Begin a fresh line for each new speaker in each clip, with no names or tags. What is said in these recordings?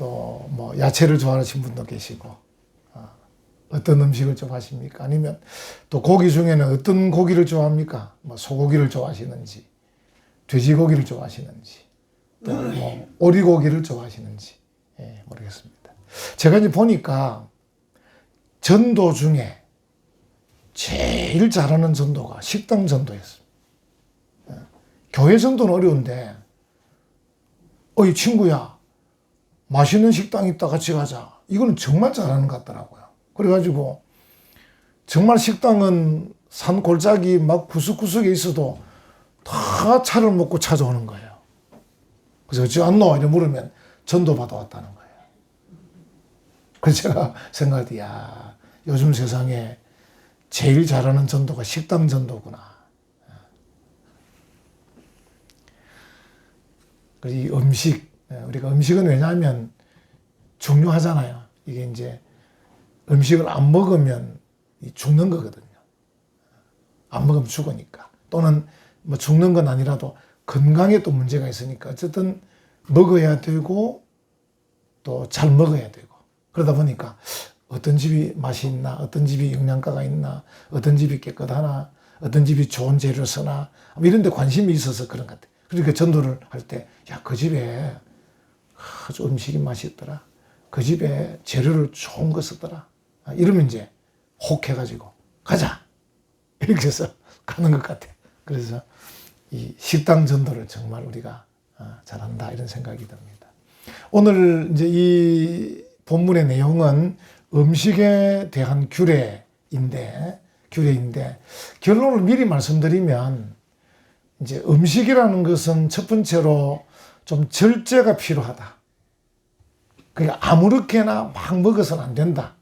또 뭐 야채를 좋아하시는 분도 계시고, 어떤 음식을 좋아하십니까? 아니면 또 고기 중에는 어떤 고기를 좋아합니까? 뭐 소고기를 좋아하시는지, 돼지고기를 좋아하시는지, 또 뭐 오리고기를 좋아하시는지, 예, 모르겠습니다. 제가 이제 보니까 전도 중에 제일 잘하는 전도가 식당 전도였습니다. 교회 전도는 어려운데, 어이 친구야, 맛있는 식당 있다 같이 가자. 이건 정말 잘하는 것 같더라고요. 그래가지고 정말 식당은 산 골짜기 막 구석구석에 있어도 다 차를 먹고 찾아오는 거예요. 그래서 어찌 왔노? 이렇게 물으면 전도 받아왔다는 거예요. 그래서 제가 생각할 때, 야, 요즘 세상에 제일 잘하는 전도가 식당 전도구나. 그리고 이 음식, 우리가 음식은 왜냐하면 중요하잖아요. 이게 이제 음식을 안 먹으면 죽는 거거든요. 안 먹으면 죽으니까. 또는 뭐 죽는 건 아니라도 건강에 또 문제가 있으니까 어쨌든 먹어야 되고 또 잘 먹어야 되고, 그러다 보니까 어떤 집이 맛이 있나, 어떤 집이 영양가가 있나, 어떤 집이 깨끗하나, 어떤 집이 좋은 재료를 쓰나, 이런 데 관심이 있어서 그런 것 같아요. 그러니까 전도를 할 때, 야, 그 집에 아주 음식이 맛있더라. 그 집에 재료를 좋은 거 쓰더라. 이러면 이제 혹해가지고 가자, 이렇게 해서 가는 것 같아요. 그래서 이 식당 전도를 정말 우리가 잘한다, 이런 생각이 듭니다. 오늘 이제 이 본문의 내용은 음식에 대한 규례인데 결론을 미리 말씀드리면, 이제 음식이라는 것은 첫 번째로 좀 절제가 필요하다. 그러니까 아무렇게나 막 먹어서는 안 된다.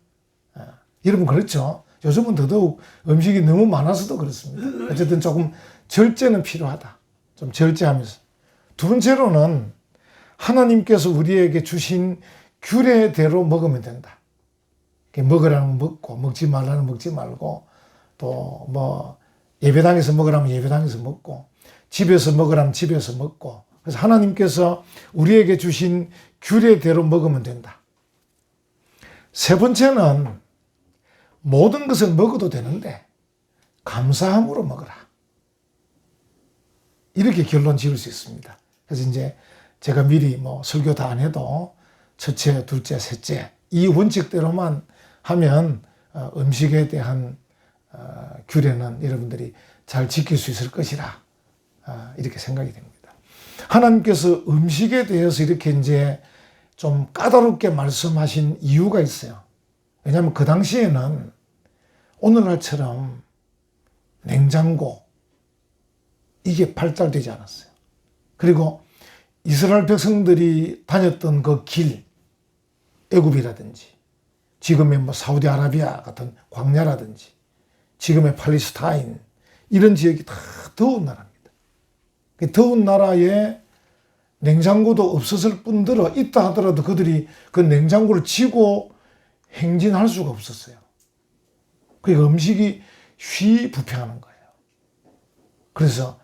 여러분 그렇죠? 요즘은 더더욱 음식이 너무 많아서도 그렇습니다. 어쨌든 조금 절제는 필요하다. 좀 절제하면서. 두 번째로는 하나님께서 우리에게 주신 규례대로 먹으면 된다. 먹으라는 먹고, 먹지 말라는 먹지 말고, 또 뭐 예배당에서 먹으라면 예배당에서 먹고, 집에서 먹으라면 집에서 먹고. 그래서 하나님께서 우리에게 주신 규례대로 먹으면 된다. 세 번째는 모든 것을 먹어도 되는데 감사함으로 먹어라. 이렇게 결론 지을 수 있습니다. 그래서 이제 제가 미리 뭐 설교 다 안 해도 첫째, 둘째, 셋째 이 원칙대로만 하면 음식에 대한 규례는 여러분들이 잘 지킬 수 있을 것이라 이렇게 생각이 됩니다. 하나님께서 음식에 대해서 이렇게 이제 좀 까다롭게 말씀하신 이유가 있어요. 왜냐하면 그 당시에는 오늘날처럼 냉장고 이게 발달되지 않았어요. 그리고 이스라엘 백성들이 다녔던 그 길, 애굽이라든지 지금의 뭐 사우디아라비아 같은 광야라든지 지금의 팔레스타인 이런 지역이 다 더운 나라입니다. 더운 나라에 냉장고도 없었을 뿐더러 있다 하더라도 그들이 그 냉장고를 지고 행진할 수가 없었어요. 그러니까 음식이 부패하는 거예요. 그래서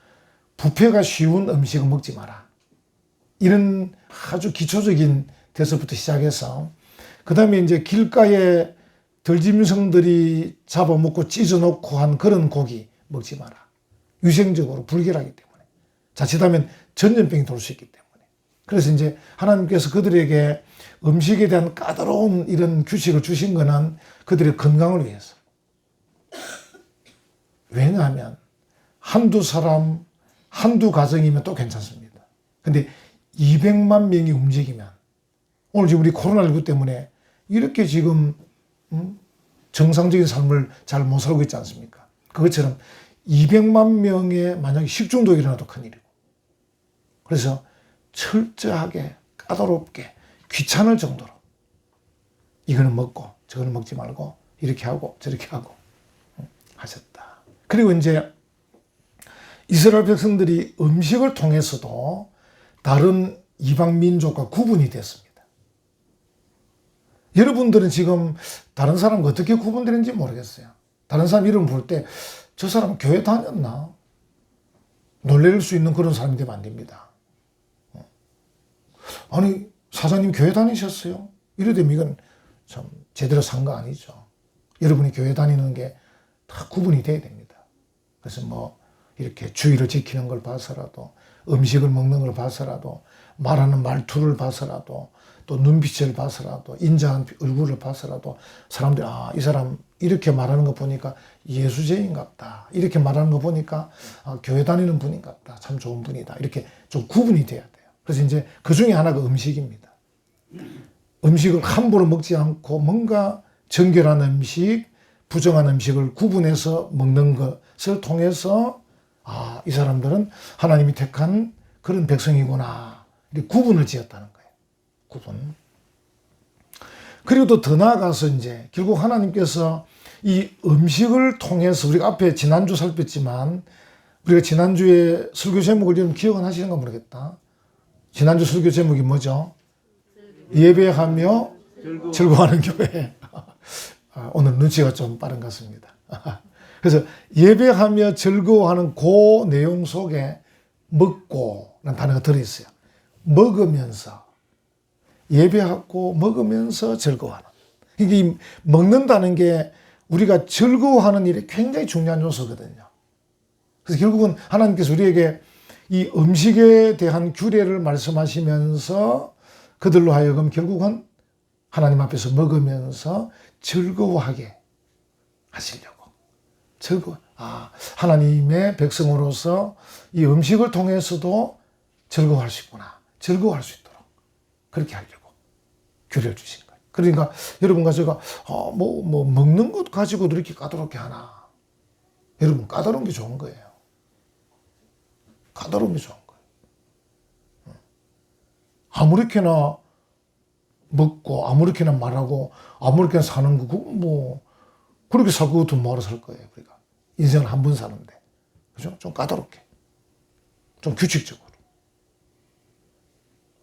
부패가 쉬운 음식은 먹지 마라. 이런 아주 기초적인 데서부터 시작해서 그 다음에 이제 길가에 들짐승들이 잡아먹고 찢어놓고 한 그런 고기 먹지 마라. 위생적으로 불결하기 때문에. 자칫하면 전염병이 돌 수 있기 때문에. 그래서 이제 하나님께서 그들에게 음식에 대한 까다로운 이런 규칙을 주신 거는 그들의 건강을 위해서. 왜냐하면 한두 사람, 한두 가정이면 또 괜찮습니다. 근데 200만 명이 움직이면 오늘 지금 우리 코로나19 때문에 이렇게 지금 정상적인 삶을 잘 못 살고 있지 않습니까? 그것처럼 200만 명의 만약에 식중독이 일어나도 큰일이고. 그래서 철저하게 까다롭게 귀찮을 정도로 이거는 먹고 저거는 먹지 말고 이렇게 하고 저렇게 하고 하셨다. 그리고 이제 이스라엘 백성들이 음식을 통해서도 다른 이방 민족과 구분이 됐습니다. 여러분들은 지금 다른 사람과 어떻게 구분되는지 모르겠어요. 다른 사람 이름 볼 때 저 사람 교회 다녔나? 놀랄 수 있는 그런 사람이 되면 안 됩니다. 아니 사장님 교회 다니셨어요? 이러되면 이건 참 제대로 산 거 아니죠. 여러분이 교회 다니는 게 다 구분이 돼야 됩니다. 그래서 뭐 이렇게 주의를 지키는 걸 봐서라도, 음식을 먹는 걸 봐서라도, 말하는 말투를 봐서라도, 또 눈빛을 봐서라도, 인자한 얼굴을 봐서라도 사람들이 이 사람 이렇게 말하는 거 보니까 예수쟁이인 같다, 이렇게 말하는 거 보니까 교회 다니는 분인 같다, 참 좋은 분이다, 이렇게 좀 구분이 돼야 돼요. 그래서 이제 그 중에 하나가 음식입니다. 음식을 함부로 먹지 않고 뭔가 정결한 음식, 부정한 음식을 구분해서 먹는 것을 통해서 이 사람들은 하나님이 택한 그런 백성이구나, 이렇게 구분을 지었다는 거예요. 구분. 그리고 또 더 나아가서 이제 결국 하나님께서 이 음식을 통해서, 우리가 앞에 지난주 살폈지만 우리가 지난주에 설교 제목을 좀 기억은 하시는가 모르겠다. 지난주 설교 제목이 뭐죠? 예배하며 즐거워하는 교회. 오늘 눈치가 좀 빠른 것 같습니다. 그래서 예배하며 즐거워하는 그 내용 속에 먹고라는 단어가 들어있어요. 먹으면서, 예배하고 먹으면서 즐거워하는. 이게 먹는다는 게 우리가 즐거워하는 일에 굉장히 중요한 요소거든요. 그래서 결국은 하나님께서 우리에게 이 음식에 대한 규례를 말씀하시면서 그들로 하여금 결국은 하나님 앞에서 먹으면서 즐거워하게 하시려고. 하나님의 백성으로서 이 음식을 통해서도 즐거워할 수 있구나, 즐거워할 수 있도록 그렇게 하려고 규례를 주신 거예요. 그러니까 여러분과 제가 먹는 것 가지고도 이렇게 까다롭게 하나. 여러분, 까다로운 게 좋은 거예요. 까다로운 게 좋은 거예요. 아무렇게나 먹고 아무렇게나 말하고 아무렇게나 사는 거, 그거 그렇게 살고 돈 모아서 살 거예요. 우리가 인생을 한 번 사는데, 그죠? 좀 까다롭게, 좀 규칙적으로,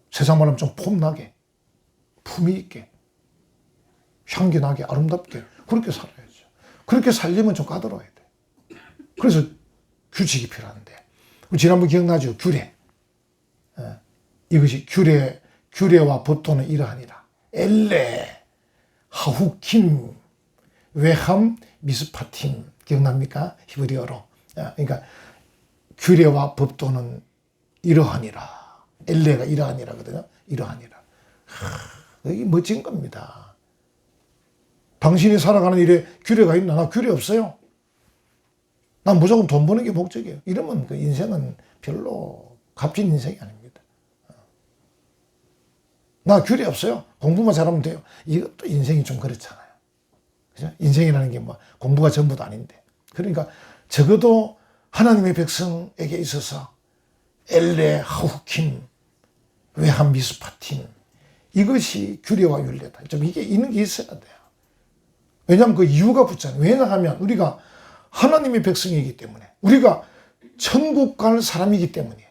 세상 말하면 좀 폼나게, 품위 있게, 향기 나게, 아름답게 그렇게 살아야죠. 그렇게 살려면 좀 까다로워야 돼. 그래서 규칙이 필요한데, 지난번 기억나죠? 규례. 이것이 규례와 법도는 이러하니라. 엘레, 하후킴, 외함, 미스파팀. 기억납니까? 히브리어로. 그러니까 규례와 법도는 이러하니라. 엘레가 이러하니라거든요. 이러하니라. 이게 멋진 겁니다. 당신이 살아가는 일에 규례가 있나? 나 규례 없어요. 난 무조건 돈 버는 게 목적이에요. 이러면 그 인생은 별로 값진 인생이 아닙니다. 나 규례 없어요. 공부만 잘하면 돼요. 이것도 인생이 좀 그렇잖아요. 그죠? 인생이라는 게 공부가 전부도 아닌데. 그러니까 적어도 하나님의 백성에게 있어서 엘레, 하우킴, 외함, 미스파팀, 이것이 규례와 율례다. 좀 이게 있는 게 있어야 돼요. 왜냐하면 그 이유가 붙잖아요. 왜냐하면 우리가 하나님의 백성이기 때문에, 우리가 천국 갈 사람이기 때문이에요.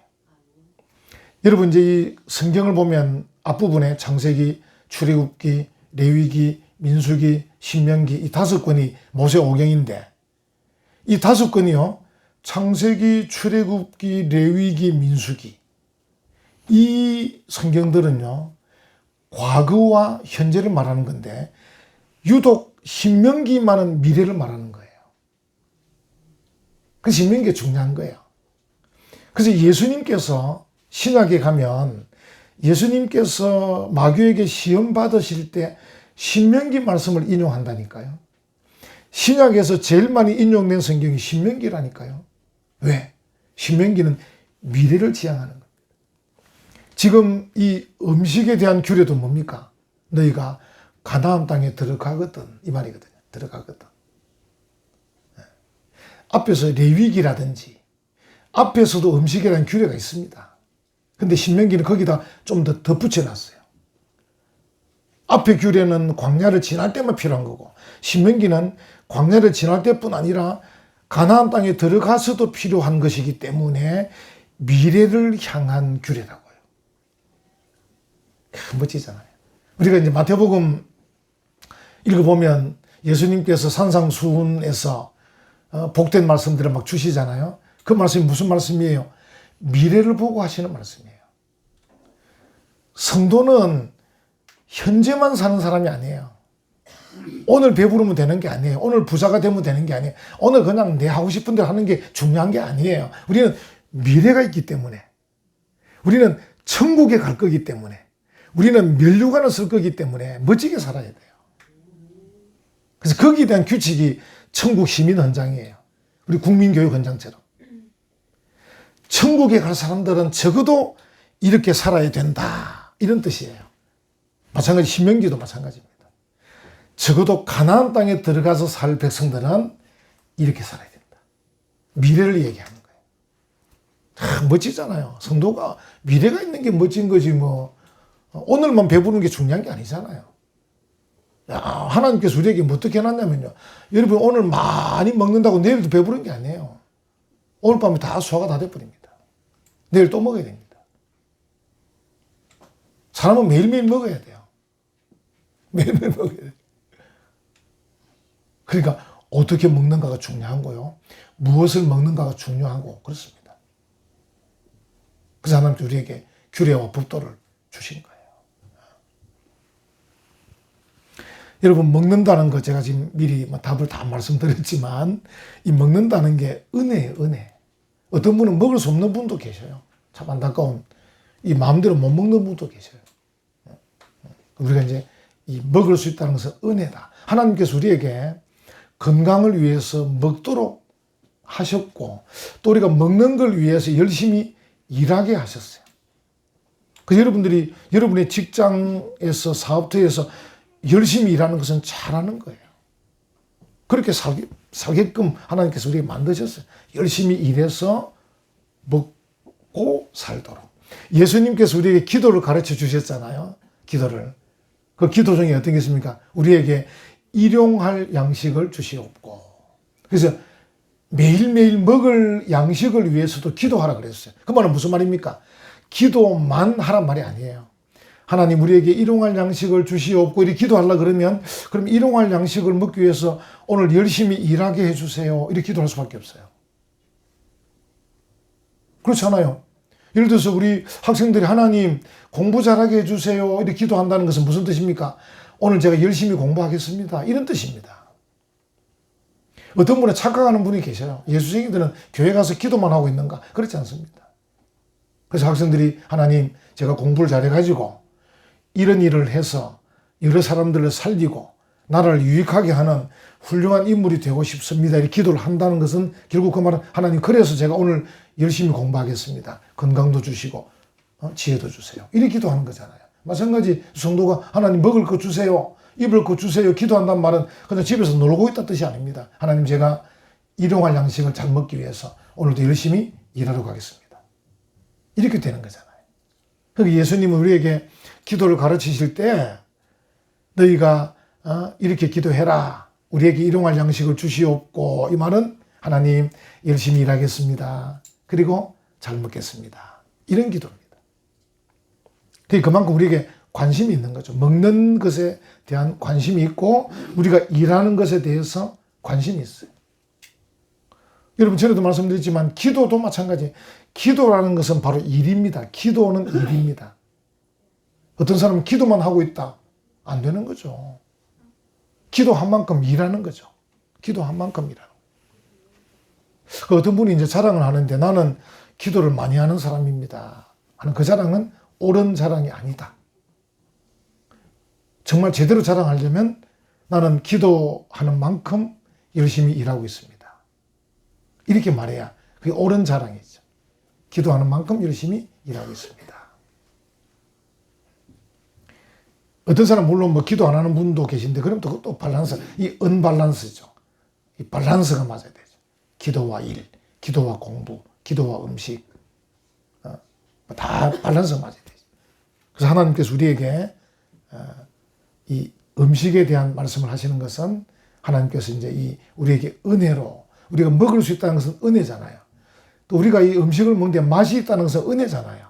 여러분, 이제 이 성경을 보면 앞부분에 창세기, 출애굽기, 레위기, 민수기, 신명기, 이 5권이 모세오경인데, 이 5권이요, 창세기, 출애굽기, 레위기, 민수기, 이 성경들은요 과거와 현재를 말하는 건데, 유독 신명기만은 미래를 말하는 거예요. 그 신명기가 중요한 거예요. 그래서 예수님께서 신약에 가면 예수님께서 마귀에게 시험 받으실 때 신명기 말씀을 인용한다니까요. 신약에서 제일 많이 인용된 성경이 신명기라니까요. 왜? 신명기는 미래를 지향하는 겁니다. 지금 이 음식에 대한 규례도 뭡니까? 너희가 가나안 땅에 들어가거든, 이 말이거든요. 들어가거든. 앞에서 레위기라든지 앞에서도 음식에 대한 규례가 있습니다. 근데 신명기는 거기다 좀 더 덧붙여놨어요. 앞에 규례는 광야를 지날 때만 필요한 거고, 신명기는 광야를 지날 때뿐 아니라 가나안 땅에 들어가서도 필요한 것이기 때문에 미래를 향한 규례라고요. 멋지잖아요. 우리가 이제 마태복음 읽어보면 예수님께서 산상수훈에서 복된 말씀들을 막 주시잖아요. 그 말씀이 무슨 말씀이에요? 미래를 보고 하시는 말씀이에요. 성도는 현재만 사는 사람이 아니에요. 오늘 배부르면 되는 게 아니에요. 오늘 부자가 되면 되는 게 아니에요. 오늘 그냥 내 하고 싶은 대로 하는 게 중요한 게 아니에요. 우리는 미래가 있기 때문에, 우리는 천국에 갈 거기 때문에, 우리는 면류관을 쓸 거기 때문에 멋지게 살아야 돼요. 그래서 거기에 대한 규칙이 천국 시민 헌장이에요. 우리 국민교육 헌장처럼. 천국에 갈 사람들은 적어도 이렇게 살아야 된다, 이런 뜻이에요. 마찬가지 신명기도 마찬가지입니다. 적어도 가나안 땅에 들어가서 살 백성들은 이렇게 살아야 된다. 미래를 얘기하는 거예요. 멋지잖아요. 성도가 미래가 있는 게 멋진 거지 뭐. 오늘만 배부르는 게 중요한 게 아니잖아요. 야, 하나님께서 우리에게 뭐 어떻게 해놨냐면요. 여러분 오늘 많이 먹는다고 내일도 배부른 게 아니에요. 오늘 밤에 다 소화가 다 돼버립니다. 내일 또 먹어야 됩니다. 사람은 매일매일 먹어야 돼요. 매일매일 먹어야 돼요. 그러니까 어떻게 먹는가가 중요한 거요. 무엇을 먹는가가 중요하고 그렇습니다. 그래서 하나님께서 우리에게 규례와 법도를 주신 거예요. 여러분 먹는다는 거 제가 지금 미리 답을 다 말씀드렸지만 이 먹는다는 게 은혜예요. 은혜. 어떤 분은 먹을 수 없는 분도 계셔요. 참 안타까운 마음대로 못 먹는 분도 계셔요. 우리가 이제 이 먹을 수 있다는 것은 은혜다. 하나님께서 우리에게 건강을 위해서 먹도록 하셨고 또 우리가 먹는 걸 위해서 열심히 일하게 하셨어요. 그래서 여러분들이 여러분의 직장에서 사업터에서 열심히 일하는 것은 잘하는 거예요. 그렇게 살게끔 하나님께서 우리에게 만드셨어요. 열심히 일해서 먹고 살도록. 예수님께서 우리에게 기도를 가르쳐 주셨잖아요. 기도를. 그 기도 중에 어떤 게 있습니까? 우리에게 일용할 양식을 주시옵고. 그래서 매일매일 먹을 양식을 위해서도 기도하라 그랬어요. 그 말은 무슨 말입니까? 기도만 하란 말이 아니에요. 하나님 우리에게 일용할 양식을 주시옵고 이렇게 기도하려 그러면 그럼 일용할 양식을 먹기 위해서 오늘 열심히 일하게 해주세요. 이렇게 기도할 수밖에 없어요. 그렇잖아요. 예를 들어서 우리 학생들이 하나님 공부 잘하게 해주세요. 이렇게 기도한다는 것은 무슨 뜻입니까? 오늘 제가 열심히 공부하겠습니다. 이런 뜻입니다. 어떤 분은 착각하는 분이 계셔요. 예수생이들은 교회 가서 기도만 하고 있는가? 그렇지 않습니다. 그래서 학생들이 하나님 제가 공부를 잘해가지고 이런 일을 해서 여러 사람들을 살리고 나라를 유익하게 하는 훌륭한 인물이 되고 싶습니다. 이렇게 기도를 한다는 것은 결국 그 말은 하나님 그래서 제가 오늘 열심히 공부하겠습니다. 건강도 주시고 지혜도 주세요. 이렇게 기도하는 거잖아요. 마찬가지 성도가 하나님 먹을 것 주세요. 입을 것 주세요. 기도한다는 말은 그냥 집에서 놀고 있다는 뜻이 아닙니다. 하나님 제가 일용할 양식을 잘 먹기 위해서 오늘도 열심히 일하러 가겠습니다. 이렇게 되는 거잖아요. 그러니까 예수님은 우리에게 기도를 가르치실 때 너희가 이렇게 기도해라. 우리에게 일용할 양식을 주시옵고 이 말은 하나님 열심히 일하겠습니다. 그리고 잘 먹겠습니다. 이런 기도입니다. 그만큼 우리에게 관심이 있는 거죠. 먹는 것에 대한 관심이 있고 우리가 일하는 것에 대해서 관심이 있어요. 여러분 전에도 말씀드렸지만 기도도 마찬가지예요. 기도라는 것은 바로 일입니다. 기도는 일입니다. 어떤 사람은 기도만 하고 있다. 안 되는 거죠. 기도한 만큼 일하는 거죠. 기도한 만큼 일하는 거죠. 어떤 분이 이제 자랑을 하는데 나는 기도를 많이 하는 사람입니다. 하는 그 자랑은 옳은 자랑이 아니다. 정말 제대로 자랑하려면 나는 기도하는 만큼 열심히 일하고 있습니다. 이렇게 말해야 그게 옳은 자랑이죠. 기도하는 만큼 열심히 일하고 있습니다. 어떤 사람 물론 뭐 기도 안 하는 분도 계신데 그럼 또 밸런스, 이 언밸런스죠. 이 밸런스가 맞아야 되죠. 기도와 일, 기도와 공부, 기도와 음식 다 밸런스가 맞아야 되죠. 그래서 하나님께서 우리에게 이 음식에 대한 말씀을 하시는 것은 하나님께서 이제 우리에게 은혜로 우리가 먹을 수 있다는 것은 은혜잖아요. 또 우리가 이 음식을 먹는데 맛이 있다는 것은 은혜잖아요.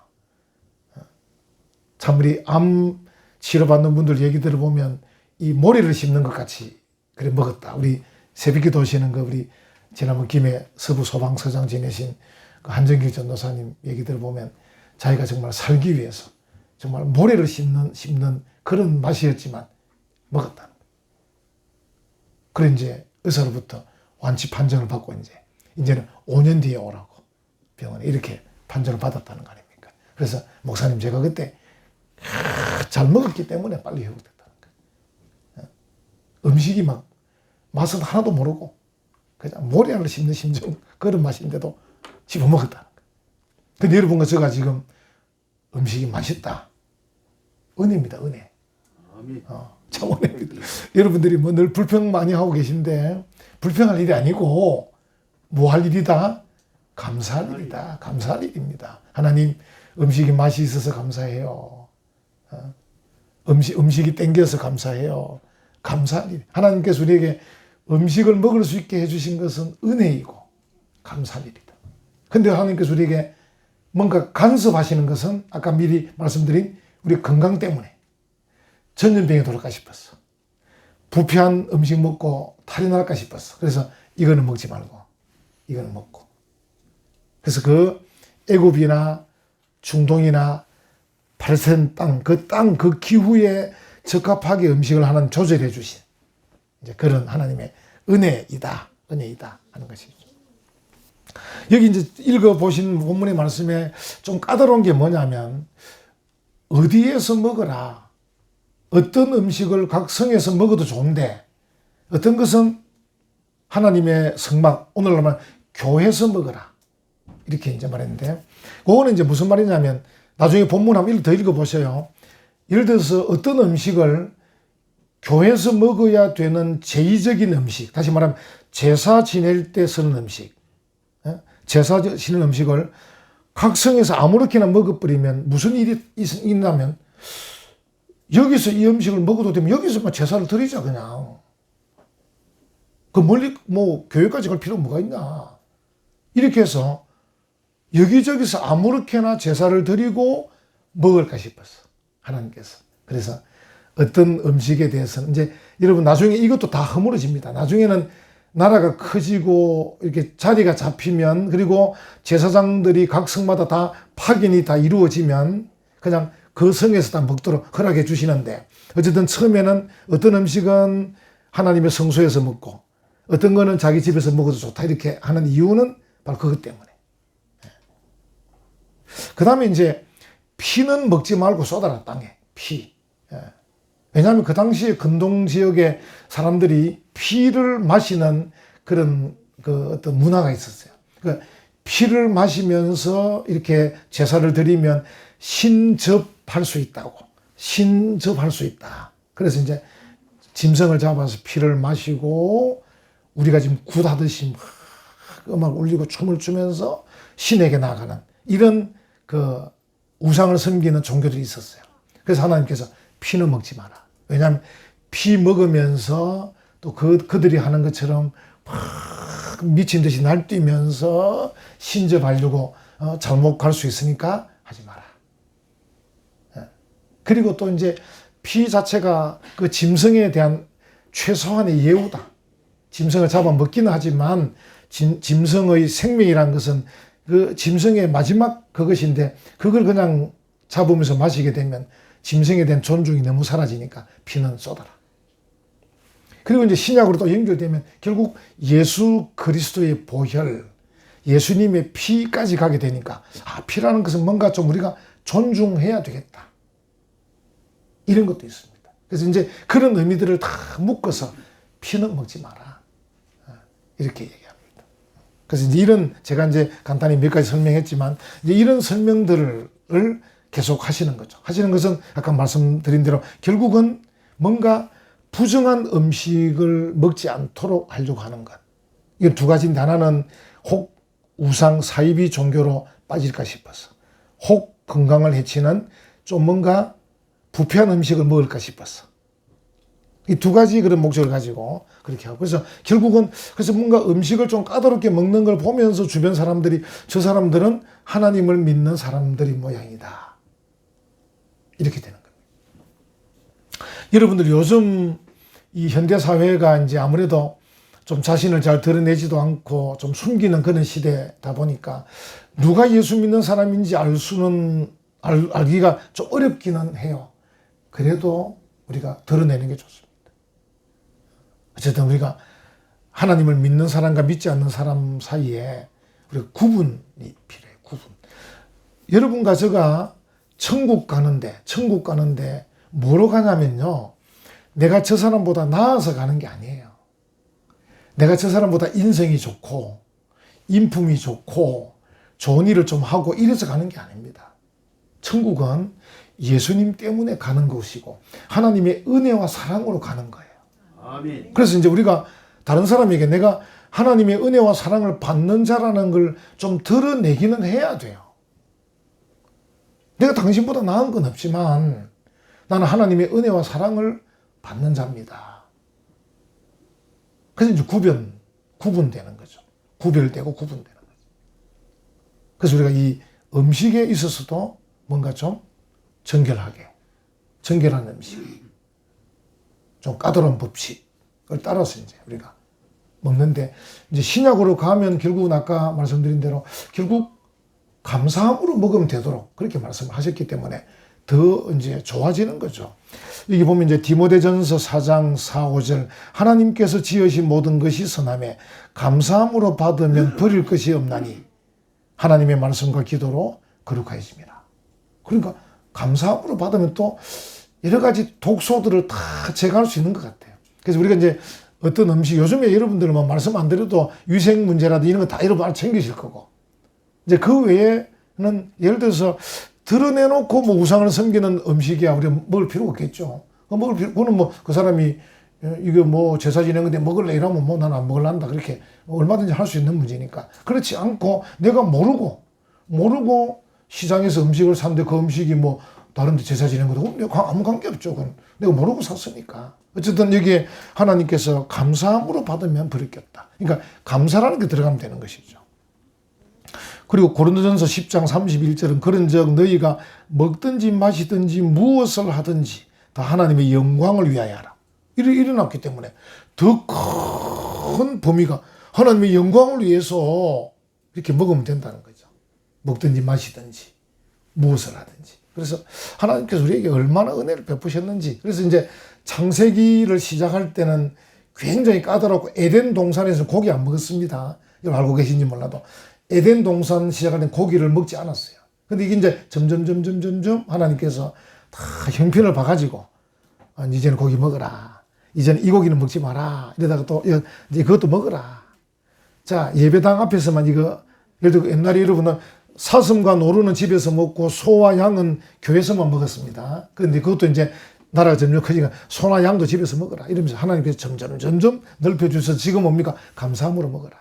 참 우리 암 치료받는 분들 얘기 들어보면 이 모래를 씹는 것 같이 그래 먹었다. 우리 새벽기도 오시는 거 우리 지난번 김해 서부 소방서장 지내신 그 한정길 전도사님 얘기 들어보면 자기가 정말 살기 위해서 정말 모래를 씹는 그런 맛이었지만 먹었다는 거예요. 그래 이제 의사로부터 완치 판정을 받고 이제는 5년 뒤에 오라고 병원에 이렇게 판정을 받았다는 거 아닙니까? 그래서 목사님 제가 그때 잘 먹었기 때문에 빨리 회복됐다는 거예요. 음식이 막 맛은 하나도 모르고 그냥 모래알을 씹는 심정 그런 맛인데도 씹어 먹었다는 거예요. 근데 여러분과 제가 지금 음식이 맛있다. 은혜입니다, 은혜. 참 은혜입니다. 여러분들이 뭐 늘 불평 많이 하고 계신데 불평할 일이 아니고 뭐 할 일이다? 감사할 일이다. 감사할 일입니다. 하나님 음식이 맛이 있어서 감사해요. 음식이 땡겨서 감사해요. 감사할 일. 하나님께서 우리에게 음식을 먹을 수 있게 해주신 것은 은혜이고 감사할 일이다. 근데 하나님께서 우리에게 뭔가 간섭하시는 것은 아까 미리 말씀드린 우리 건강 때문에 전염병에 돌아갈까 싶었어. 부패한 음식 먹고 탈이 날까 싶었어. 그래서 이거는 먹지 말고 이거는 먹고. 그래서 그 애굽이나 중동이나 팔레스타인 땅, 그 기후에 적합하게 음식을 하나님 조절해 주신 이제 그런 하나님의 은혜이다 하는 것이죠. 여기 이제 읽어보신 본문의 말씀에 좀 까다로운 게 뭐냐면 어디에서 먹어라. 어떤 음식을 각 성에서 먹어도 좋은데 어떤 것은 하나님의 성막, 오늘날 말하면 교회에서 먹어라. 이렇게 이제 말했는데 그거는 이제 무슨 말이냐면 나중에 본문 한번 더 읽어보세요. 예를 들어서 어떤 음식을 교회에서 먹어야 되는 제의적인 음식, 다시 말하면 제사 지낼 때 쓰는 음식, 제사 지낼 음식을 각 성에서 아무렇게나 먹어버리면 무슨 일이 있냐면 여기서 이 음식을 먹어도 되면 여기서만 제사를 드리자 그냥. 그 멀리 뭐 교회까지 갈 필요가 뭐가 있나. 이렇게 해서 여기저기서 아무렇게나 제사를 드리고 먹을까 싶었어. 하나님께서. 그래서 어떤 음식에 대해서는 이제 여러분 나중에 이것도 다 허물어집니다. 나중에는 나라가 커지고 이렇게 자리가 잡히면 그리고 제사장들이 각 성마다 다 파견이 다 이루어지면 그냥 그 성에서 다 먹도록 허락해 주시는데 어쨌든 처음에는 어떤 음식은 하나님의 성소에서 먹고 어떤 거는 자기 집에서 먹어도 좋다 이렇게 하는 이유는 바로 그것 때문에. 그 다음에 이제 피는 먹지 말고 쏟아라 땅에 피. 왜냐하면 그 당시에 근동 지역의 사람들이 피를 마시는 그런 그 어떤 문화가 있었어요. 그러니까 피를 마시면서 이렇게 제사를 드리면 신접할 수 있다고. 신접할 수 있다. 그래서 이제 짐승을 잡아서 피를 마시고 우리가 지금 굿하듯이 막 음악 울리고 춤을 추면서 신에게 나가는 이런 그 우상을 섬기는 종교들이 있었어요. 그래서 하나님께서 피는 먹지 마라. 왜냐하면 피 먹으면서 또 그들이 하는 것처럼 막 미친 듯이 날뛰면서 신접하려고 잘못 갈 수 있으니까 하지 마라. 그리고 또 이제 피 자체가 그 짐승에 대한 최소한의 예우다. 짐승을 잡아 먹기는 하지만 짐승의 생명이라는 것은 그 짐승의 마지막 그것인데 그걸 그냥 잡으면서 마시게 되면 짐승에 대한 존중이 너무 사라지니까 피는 쏟아라. 그리고 이제 신약으로 또 연결되면 결국 예수 그리스도의 보혈, 예수님의 피까지 가게 되니까 피라는 것은 뭔가 좀 우리가 존중해야 되겠다. 이런 것도 있습니다. 그래서 이제 그런 의미들을 다 묶어서 피는 먹지 마라. 이렇게 얘기합니다. 그래서 이제 이런 제가 이제 간단히 몇 가지 설명했지만 이제 이런 설명들을 계속 하시는 거죠. 하시는 것은 아까 말씀드린 대로 결국은 뭔가 부정한 음식을 먹지 않도록 하려고 하는 것. 이건 두 가지인데 하나는 혹 우상 사이비 종교로 빠질까 싶어서 혹 건강을 해치는 좀 뭔가 부패한 음식을 먹을까 싶어서 이 두 가지 그런 목적을 가지고 그렇게 하고 그래서 결국은 그래서 뭔가 음식을 좀 까다롭게 먹는 걸 보면서 주변 사람들이 저 사람들은 하나님을 믿는 사람들이 모양이다. 이렇게 되는 겁니다. 여러분들 요즘 이 현대 사회가 이제 아무래도 좀 자신을 잘 드러내지도 않고 좀 숨기는 그런 시대다 보니까 누가 예수 믿는 사람인지 알 수는 알기가 좀 어렵기는 해요. 그래도 우리가 드러내는 게 좋습니다. 어쨌든 우리가 하나님을 믿는 사람과 믿지 않는 사람 사이에 우리가 구분이 필요해요. 구분. 여러분과 제가 천국 가는데 뭐로 가냐면요. 내가 저 사람보다 나아서 가는 게 아니에요. 내가 저 사람보다 인성이 좋고 인품이 좋고 좋은 일을 좀 하고 이래서 가는 게 아닙니다. 천국은 예수님 때문에 가는 것이고 하나님의 은혜와 사랑으로 가는 거예요.
아멘.
그래서 이제 우리가 다른 사람에게 내가 하나님의 은혜와 사랑을 받는 자라는 걸 좀 드러내기는 해야 돼요. 내가 당신보다 나은 건 없지만 나는 하나님의 은혜와 사랑을 받는 자입니다. 그래서 이제 구분되는 거죠. 구별되고 구분되는 거죠. 그래서 우리가 이 음식에 있어서도 뭔가 좀 정결한 음식, 좀 까다로운 법칙을 따라서 이제 우리가 먹는데, 이제 신약으로 가면 결국은 아까 말씀드린 대로 결국 감사함으로 먹으면 되도록 그렇게 말씀을 하셨기 때문에 더 이제 좋아지는 거죠. 여기 보면 이제 디모데전서 4장 4, 5절 하나님께서 지으신 모든 것이 선하매 감사함으로 받으면 버릴 것이 없나니 하나님의 말씀과 기도로 거룩하여집니다. 그러니까 감사함으로 받으면 또 여러 가지 독소들을 다 제거할 수 있는 것 같아요. 그래서 우리가 이제 어떤 음식, 요즘에 여러분들은 뭐 말씀 안 드려도 위생 문제라든지 이런 거 다 여러분 챙기실 거고, 이제 그 외에는 예를 들어서 드러내놓고 뭐 우상을 섬기는 음식이야 우리가 먹을 필요가 없겠죠. 그거는 뭐 그 사람이 이거 뭐 제사 지낸 건데 먹을래 이러면 뭐 난 안 먹을란다 그렇게 얼마든지 할 수 있는 문제니까. 그렇지 않고 내가 모르고 시장에서 음식을 샀는데 그 음식이 뭐 다른 데 제사 지낸 것도 내가 아무 관계 없죠. 그건 내가 모르고 샀으니까. 어쨌든 여기에 하나님께서 감사함으로 받으면 버릴 게 없다. 그러니까 감사라는 게 들어가면 되는 것이죠. 그리고 고린도전서 10장 31절은 그런즉 너희가 먹든지 마시든지 무엇을 하든지 다 하나님의 영광을 위하여 하라. 일어났기 때문에 더 큰 범위가 하나님의 영광을 위해서 이렇게 먹으면 된다는 거죠. 먹든지 마시든지 무엇을 하든지. 그래서 하나님께서 우리에게 얼마나 은혜를 베푸셨는지. 그래서 이제 창세기를 시작할 때는 굉장히 까다롭고 에덴 동산에서 고기 안 먹었습니다. 이걸 알고 계신지 몰라도 에덴 동산 시작할 때 고기를 먹지 않았어요. 근데 이게 이제 점점 하나님께서 다 형편을 봐가지고 이제는 고기 먹어라. 이제는 이 고기는 먹지 마라. 이러다가 또 이제 그것도 먹어라. 자, 예배당 앞에서만 이거, 예를 들어 옛날에 여러분은 사슴과 노루는 집에서 먹고 소와 양은 교회에서만 먹었습니다. 그런데 그것도 이제 나라가 점점 커지니까 소나 양도 집에서 먹어라. 이러면서 하나님께서 점점 넓혀주셔서 지금 뭡니까? 감사함으로 먹어라.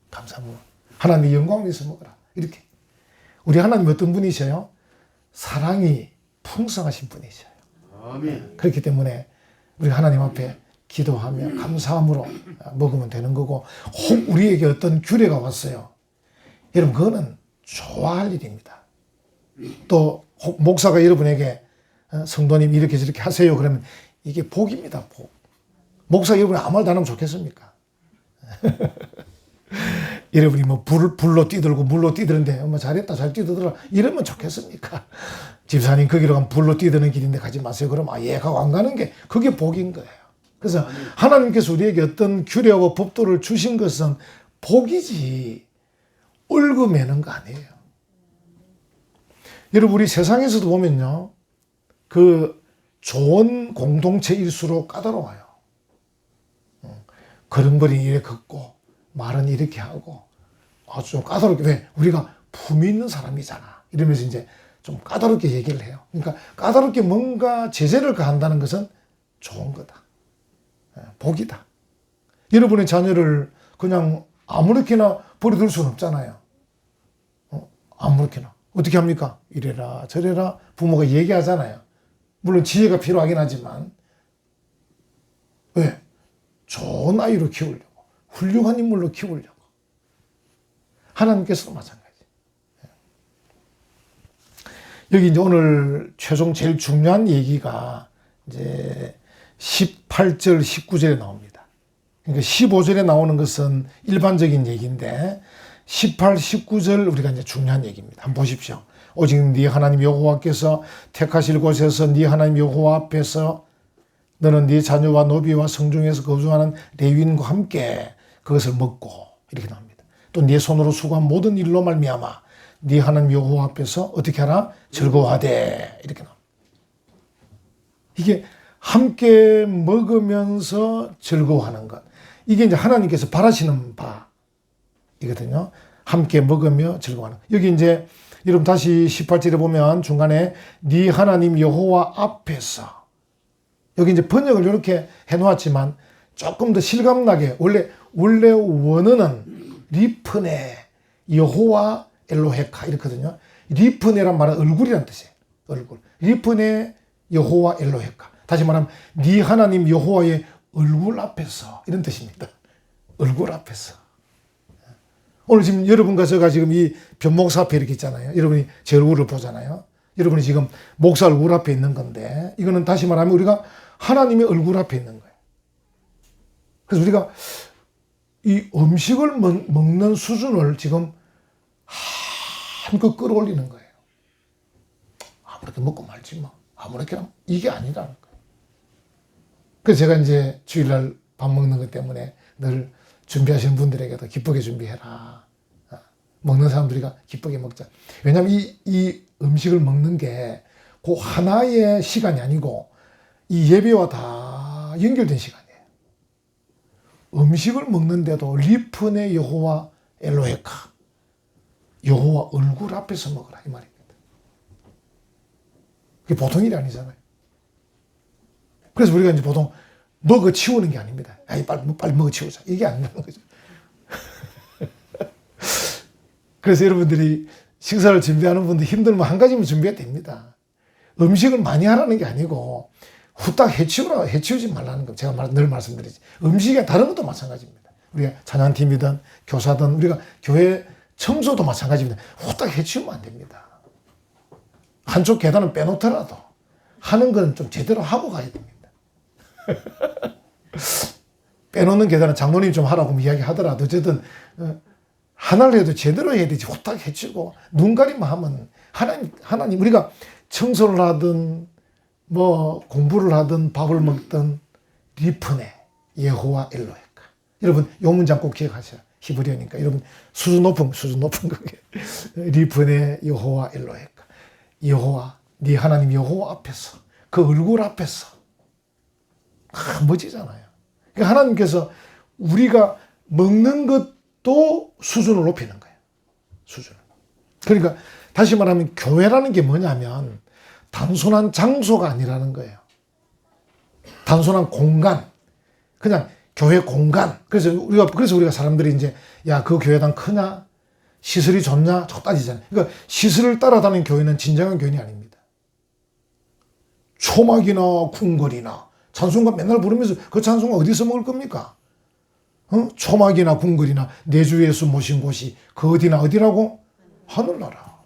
감사함으로. 하나님의 영광을 위해서 먹어라. 이렇게. 우리 하나님 어떤 분이셔요? 사랑이 풍성하신 분이셔요.
아멘.
그렇기 때문에 우리 하나님 앞에 기도하며 감사함으로 먹으면 되는 거고, 혹 우리에게 어떤 규례가 왔어요. 여러분, 그거는 좋아할 일입니다. 또 혹 목사가 여러분에게 성도님 이렇게 저렇게 하세요 그러면 이게 복입니다. 복. 목사 여러분이 아무 말도 안 하면 좋겠습니까? 여러분이 뭐 불로 뛰들고 물로 뛰드는데 엄마 잘했다 잘 뛰더라 이러면 좋겠습니까? 집사님 거기로 가면 불로 뛰드는 길인데 가지 마세요. 그럼 얘가 안 가는 게 그게 복인 거예요. 그래서 하나님께서 우리에게 어떤 규례와 법도를 주신 것은 복이지 얽어매는 거 아니에요. 여러분, 우리 세상에서도 보면요, 그 좋은 공동체일수록 까다로워요. 걸음걸이 이렇게 걷고 말은 이렇게 하고 아주 좀 까다롭게, 왜? 우리가 품이 있는 사람이잖아 이러면서 이제 좀 까다롭게 얘기를 해요. 그러니까 까다롭게 뭔가 제재를 가한다는 것은 좋은 거다. 복이다. 여러분의 자녀를 그냥 아무렇게나 버려둘 수는 없잖아요. 아무렇게나. 어떻게 합니까? 이래라 저래라 부모가 얘기하잖아요. 물론 지혜가 필요하긴 하지만, 왜? 좋은 아이로 키우려고, 훌륭한 인물로 키우려고. 하나님께서도 마찬가지. 여기 이제 오늘 최종 제일 중요한 얘기가 이제 18절, 19절에 나옵니다. 그러니까 15절에 나오는 것은 일반적인 얘기인데 18, 19절 우리가 이제 중요한 얘기입니다. 한번 보십시오. 오직 네 하나님 여호와께서 택하실 곳에서 네 하나님 여호와 앞에서 너는 네 자녀와 노비와 성중에서 거주하는 레위인과 함께 그것을 먹고 이렇게 나옵니다. 또 네 손으로 수고한 모든 일로 말미암아 네 하나님 여호와 앞에서 어떻게 하라? 즐거워하되 이렇게 나옵니다. 이게 함께 먹으면서 즐거워하는 것. 이게 이제 하나님께서 바라시는 바이거든요. 함께 먹으며 즐거워하는 것. 여기 이제 여러분 다시 18절에 보면 중간에 네 하나님 여호와 앞에서 여기 이제 번역을 이렇게 해놓았지만 조금 더 실감나게 원래 원어는 리프네 여호와 엘로헤카 이렇거든요. 리프네란 말은 얼굴이란 뜻이에요. 얼굴. 리프네 여호와 엘로헤카. 다시 말하면 네 하나님 여호와의 얼굴 앞에서 이런 뜻입니다. 얼굴 앞에서. 오늘 지금 여러분과 제가 지금 이 변목사 앞에 이렇게 있잖아요. 여러분이 제 얼굴을 보잖아요. 여러분이 지금 목사 얼굴 앞에 있는 건데 이거는 다시 말하면 우리가 하나님의 얼굴 앞에 있는 거예요. 그래서 우리가 이 음식을 먹는 수준을 지금 한껏 끌어올리는 거예요. 아무렇게 먹고 말지 뭐. 아무렇게 이게 아니라는 거예요. 그래서 제가 이제 주일날 밥 먹는 것 때문에 늘 준비하시는 분들에게도 기쁘게 준비해라. 먹는 사람들이가 기쁘게 먹자. 왜냐하면 이 음식을 먹는 게 그 하나의 시간이 아니고 이 예배와 다 연결된 시간이에요. 음식을 먹는데도 리프네 여호와 엘로헤카 여호와 얼굴 앞에서 먹으라 이 말입니다. 그게 보통 일이 아니잖아요. 그래서 우리가 이제 보통 먹어 치우는 게 아닙니다. 아이 빨리 먹어 치우자 이게 아니라는 거죠. 그래서 여러분들이 식사를 준비하는 분들 힘들면 한 가지만 준비해도 됩니다. 음식을 많이 하라는 게 아니고 후딱 해치우지 말라는 거 제가 늘 말씀드리지. 음식이 다른 것도 마찬가지입니다. 우리가 찬양팀이든 교사든 우리가 교회 청소도 마찬가지입니다. 후딱 해치우면 안 됩니다. 한쪽 계단은 빼놓더라도 하는 건 좀 제대로 하고 가야 됩니다. 빼놓는 계단은 장로님 좀 하라고 이야기하더라도 어쨌든 하나를 해도 제대로 해야 되지. 후딱 해치고 눈 가리만 하면 하나님 우리가 청소를 하든 뭐 공부를 하든 밥을 먹든 리프네 여호와 엘로헤카. 여러분 요 문장 꼭 기억하셔요. 히브리어니까 여러분 수준 높은 그게 리프네 여호와 엘로헤카. 여호와 네 하나님 여호와 앞에서 그 얼굴 앞에서 멋지잖아요. 그러니까 하나님께서 우리가 먹는 것도 수준을 높이는 거예요. 수준을. 그러니까 다시 말하면 교회라는 게 뭐냐면 단순한 장소가 아니라는 거예요. 단순한 공간. 그냥 교회 공간. 그래서 우리가 사람들이 이제 야, 그 교회당 크냐? 시설이 좋냐? 자꾸 따지잖아요. 그러니까 시설을 따라다니는 교회는 진정한 교인이 아닙니다. 초막이나 궁궐이나 찬송가 맨날 부르면서 그 찬송가 어디서 먹을 겁니까? 초막이나 궁궐이나 내 주 예수 모신 곳이 그 어디라고? 하늘나라.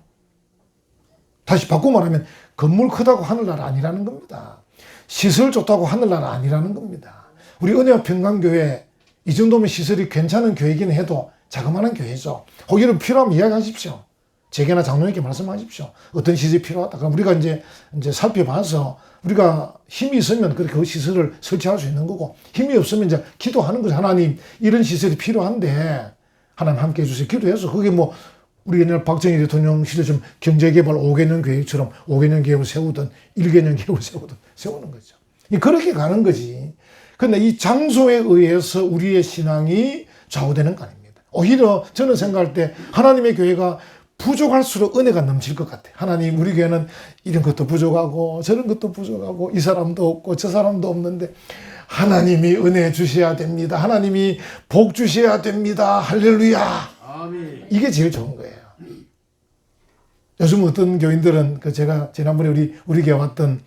다시 바꿔 말하면 건물 크다고 하늘나라 아니라는 겁니다. 시설 좋다고 하늘나라 아니라는 겁니다. 우리 은혜와 평강교회 이 정도면 시설이 괜찮은 교회이긴 해도 자그마한 교회죠. 혹여는 필요하면 이야기하십시오. 제게나 장로님께 말씀하십시오. 어떤 시설이 필요하다. 그럼 우리가 이제 살펴봐서 우리가 힘이 있으면 그렇게 그 시설을 설치할 수 있는 거고 힘이 없으면 이제 기도하는 거죠. 하나님 이런 시설이 필요한데 하나님 함께 해주세요. 기도해서 그게 뭐 우리 옛날 박정희 대통령 시대 좀 경제개발 5개년 계획처럼 5개년 계획을 세우든 1개년 계획을 세우든 세우는 거죠. 그렇게 가는 거지. 그런데 이 장소에 의해서 우리의 신앙이 좌우되는 거 아닙니다. 오히려 저는 생각할 때 하나님의 교회가 부족할수록 은혜가 넘칠 것 같아요. 하나님 우리 교회는 이런 것도 부족하고 저런 것도 부족하고 이 사람도 없고 저 사람도 없는데 하나님이 은혜 주셔야 됩니다. 하나님이 복 주셔야 됩니다. 할렐루야. 아멘. 이게 제일 좋은 거예요. 요즘 어떤 교인들은 제가 지난번에 우리 교회 왔던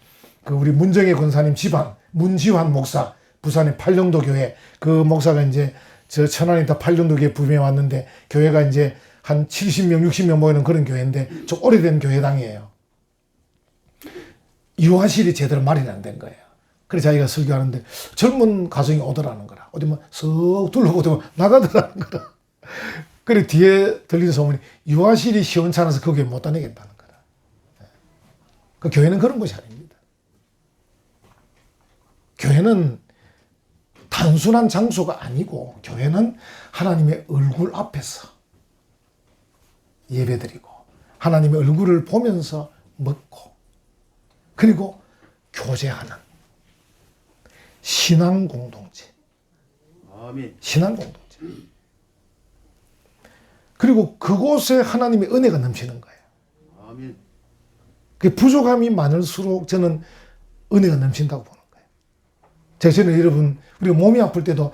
우리 문정혜 권사님 집안 문지환 목사 부산의 팔령도 교회 그 목사가 이제 저 천안에 다 팔령도 교회 부임해 왔는데 교회가 이제 한 70명 60명 모이는 그런 교회인데 좀 오래된 교회당이에요. 유아실이 제대로 마련이 안 된 거예요. 그래서 자기가 설교하는데 젊은 가정이 오더라는 거라. 어디 뭐 썩 둘러보고 나가더라는 거라. 그래 뒤에 들리는 소문이 유아실이 시원찮아서 거기에 못 다니겠다는 거라. 그 교회는 그런 것이 아닙니다. 교회는 단순한 장소가 아니고 교회는 하나님의 얼굴 앞에서 예배드리고 하나님의 얼굴을 보면서 먹고 그리고 교제하는 신앙 공동체.
아멘.
신앙 공동체. 그리고 그곳에 하나님의 은혜가 넘치는 거예요.
아멘.
그 부족함이 많을수록 저는 은혜가 넘친다고 보는 거예요. 제가 전에 여러분, 우리가 몸이 아플 때도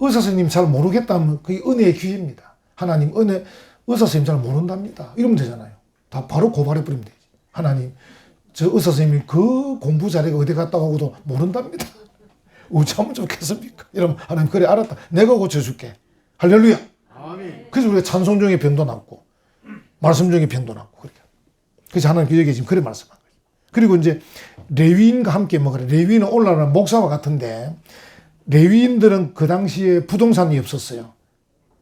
의사 선생님 잘 모르겠다면 그게 은혜의 기회입니다. 하나님 은혜, 의사 선생님 잘 모른답니다. 이러면 되잖아요. 다 바로 고발해버리면 되지. 하나님, 저 의사 선생님이 그 공부 자리가 어디 갔다 오고도 모른답니다. 어찌하면 좋겠습니까? 이러면 하나님, 그래, 알았다. 내가 고쳐줄게. 할렐루야.
아멘.
그래서 우리가 찬송 중에 변도 났고, 말씀 중에 변도 났고, 그렇게. 그래서 하나님 여기 지금 그래 말씀한 거예요. 그리고 이제 레위인과 함께 먹으라. 레위인은 오늘날은 목사와 같은데, 레위인들은 그 당시에 부동산이 없었어요.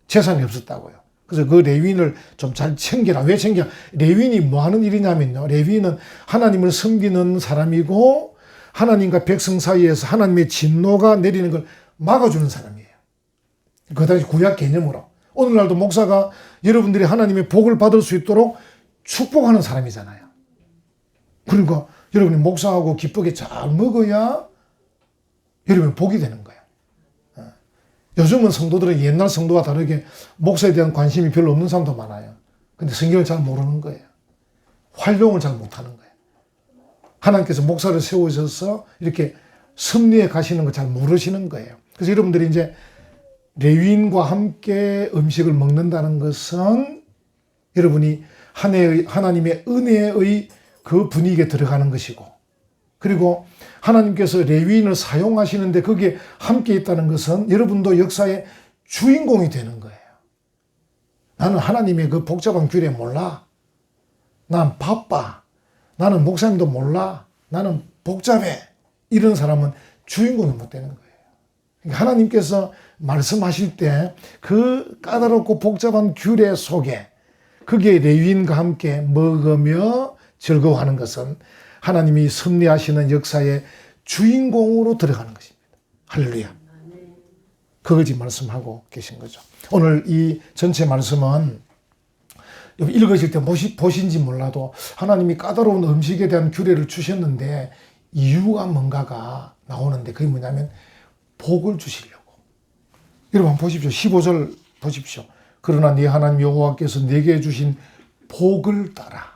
재산이 없었다고요. 그래서 그 레위인을 좀 잘 챙겨라. 왜 챙겨? 레위인이 뭐 하는 일이냐면요. 레위인은 하나님을 섬기는 사람이고, 하나님과 백성 사이에서 하나님의 진노가 내리는 걸 막아주는 사람이에요. 그 당시 구약 개념으로. 오늘날도 목사가 여러분들이 하나님의 복을 받을 수 있도록 축복하는 사람이잖아요. 그러니까 여러분이 목사하고 기쁘게 잘 먹어야 여러분 복이 되는 거예요. 요즘은 성도들은 옛날 성도와 다르게 목사에 대한 관심이 별로 없는 사람도 많아요. 근데 성경을 잘 모르는 거예요. 활용을 잘 못하는 거예요. 하나님께서 목사를 세우셔서 이렇게 섭리해 가시는 걸 잘 모르시는 거예요. 그래서 여러분들이 이제 레위인과 함께 음식을 먹는다는 것은 여러분이 하나님의 은혜의 그 분위기에 들어가는 것이고, 그리고 하나님께서 레위인을 사용하시는데 거기에 함께 있다는 것은 여러분도 역사의 주인공이 되는 거예요. 나는 하나님의 그 복잡한 규례 몰라. 난 바빠. 나는 목사님도 몰라. 나는 복잡해. 이런 사람은 주인공이 못 되는 거예요. 그러니까 하나님께서 말씀하실 때 그 까다롭고 복잡한 규례 속에 거기에 레위인과 함께 먹으며 즐거워하는 것은 하나님이 섭리하시는 역사의 주인공으로 들어가는 것입니다. 할렐루야. 그걸 지금 말씀하고 계신 거죠. 오늘 이 전체 말씀은 읽으실 때 보신지 몰라도 하나님이 까다로운 음식에 대한 규례를 주셨는데 이유가 뭔가가 나오는데 그게 뭐냐면 복을 주시려고. 여러분 보십시오. 15절 보십시오. 그러나 네 하나님 여호와께서 네게 주신 복을 따라.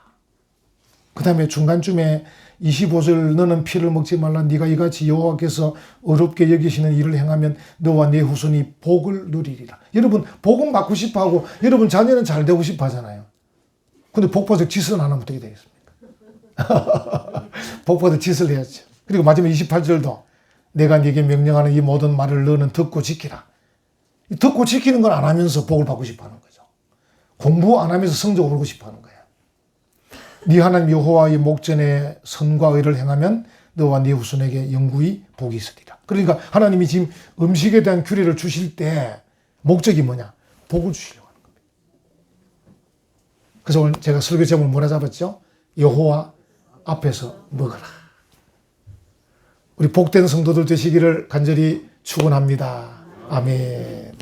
그 다음에 중간쯤에 25절 너는 피를 먹지 말라. 네가 이같이 여호와께서 어렵게 여기시는 일을 행하면 너와 네 후손이 복을 누리리라. 여러분 복은 받고 싶어하고 여러분 자녀는 잘 되고 싶어 하잖아요. 근데 복 받을 짓을 안 하면 어떻게 되겠습니까? 복 받을 짓을 해야죠. 그리고 마지막 28절도 내가 네게 명령하는 이 모든 말을 너는 듣고 지키라. 듣고 지키는 걸 안 하면서 복을 받고 싶어 하는 거죠. 공부 안 하면서 성적을 오르고 싶어 하는 거예요. 네 하나님 여호와의 목전에 선과 의를 행하면 너와 네 후손에게 영구히 복이 있으리라. 그러니까 하나님이 지금 음식에 대한 규례를 주실 때 목적이 뭐냐? 복을 주시려고 하는 겁니다. 그래서 오늘 제가 설교 제목을 뭐라 잡았죠? 여호와 앞에서 먹어라. 우리 복된 성도들 되시기를 간절히 축원합니다. 아멘.